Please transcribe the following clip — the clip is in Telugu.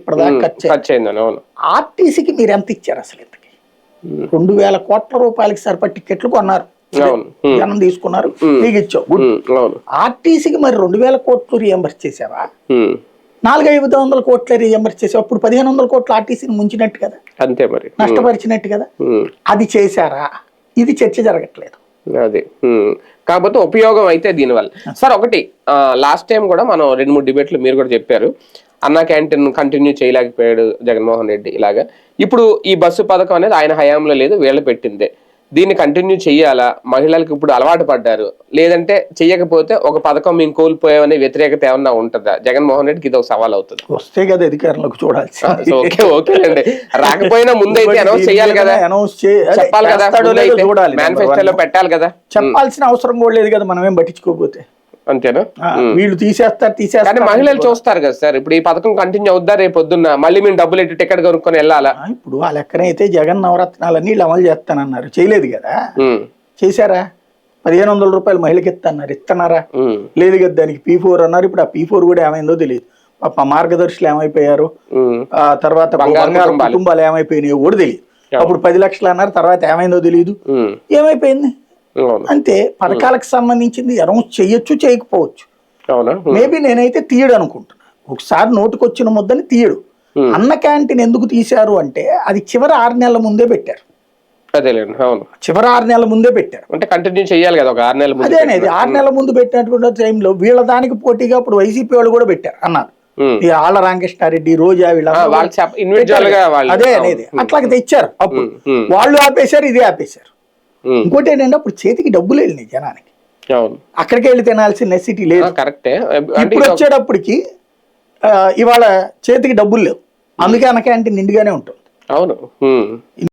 ఇప్పటిదాకా ఖర్చు అయిందని. ఆర్టీసీకి మీరు ఎంత ఇచ్చారు అసలు? ఇంతకి 2,000 కోట్ల రూపాయలకి సరిపడి టికెట్లు కొన్నారు, జనం తీసుకున్నారు, మీకు ఇచ్చావు. ఆర్టీసీకి మరి 2,000 కోట్లు రియంబర్స్ చేసావా? 400-500 కోట్ల రియంబర్స్ చేసావు. అప్పుడు 1,500 కోట్లు ఆర్టీసీని ముంచినట్టు కదా, అంతే మరి, నష్టపరిచినట్టు కదా. అది చేశారా? ఇది చర్చ జరగట్లేదు. అది కాకపోతే ఉపయోగం అయితే దీనివల్ల సార్ ఒకటి, లాస్ట్ టైం కూడా మనం 2-3 డిబేట్లు మీరు కూడా చెప్పారు, అన్నా క్యాంటీన్ కంటిన్యూ చేయలేకపోయాడు జగన్మోహన్ రెడ్డి ఇలాగా. ఇప్పుడు ఈ బస్సు పథకం అనేది ఆయన హయాంలో లేదు, వీళ్ళు పెట్టిందే. దీన్ని కంటిన్యూ చెయ్యాలా? మహిళలకు ఇప్పుడు అలవాటు పడ్డారు, లేదంటే చెయ్యకపోతే ఒక పథకం మేము కోల్పోయామనే వ్యతిరేకత ఏమన్నా ఉంటుందా? జగన్మోహన్ రెడ్డికి ఇది ఒక సవాల్ అవుతుంది. వస్తే కదా అధికారంలోకి చూడాల్సి. ఓకేనండి, రాకపోయినా ముందైతే అనౌన్స్ చేయాలి కదా, చెప్పాలి కదా, మేనిఫెస్టోలో పెట్టాలి కదా. చెప్పాల్సిన అవసరం కూడా లేదు కదా, మనమేం పట్టించుకోకపోతే. అంతేనా? వీళ్ళు తీసేస్తారు. మహిళలు చూస్తారు కదా సార్, ఇప్పుడు ఈ పథకం కంటిన్యూ అవుద్దా రేపు పొద్దున్న మళ్ళీ మేము డబ్బులు ఎట్టి టికెట్ కొనుక్కొని వెళ్ళాలా? ఇప్పుడు ఆ లెక్కనైతే జగన్ నవరత్నాలన్నీ వీళ్ళు అమలు చేస్తానన్నారు, చేయలేదు కదా. చేశారా? 1,500 రూపాయలు మహిళకి ఇస్తున్నారు, ఇస్తున్నారా? లేదు కదా. దానికి P4 అన్నారు. ఇప్పుడు ఆ P4 కూడా ఏమైందో తెలియదు. పాప మార్గదర్శులు ఏమైపోయారు, ఆ తర్వాత కుటుంబాలు ఏమైపోయినాయో కూడా తెలియదు. అప్పుడు 10 లక్షలు అన్నారు, తర్వాత ఏమైందో తెలియదు. ఏమైపోయింది అంతే. పథకాలకు సంబంధించింది అనౌన్స్ చేయొచ్చు, చేయకపోవచ్చు. మేబీ నేనైతే తీయడు అనుకుంటున్నా. ఒకసారి నోటుకొచ్చిన ముద్దని తీయడు. అన్న క్యాంటీన్ ఎందుకు తీశారు అంటే అది చివరి 6 నెలల ముందే పెట్టారు. చివరి 6 నెలల ముందే పెట్టారు అంటే కంటిన్యూ చేయాలి కదా, ఒక 6 నెలల. అదేనేది 6 నెలల ముందు పెట్టినటువంటి టైంలో వీళ్ళ దానికి పోటీగా ఇప్పుడు వైసీపీ వాళ్ళు కూడా పెట్టారు అన్నారు. ఆళ్ళ రామకృష్ణారెడ్డి, రోజా, వీళ్ళ అదే అనేది అట్లాగే తెచ్చారు. అప్పుడు వాళ్ళు ఆపేశారు, ఇది ఆపేశారు. ఇంకోటి ఏంటంటే అప్పుడు చేతికి డబ్బులు వెళ్ళినాయి జనానికి, అక్కడికి వెళ్ళి తినాల్సిన నెసిటీ లేదు. ఇప్పుడు వచ్చేటప్పటికి ఇవాళ చేతికి డబ్బులు లేవు, అందుకే అన్న క్యాంటీన్ నిండుగానే ఉంటుంది. అవును.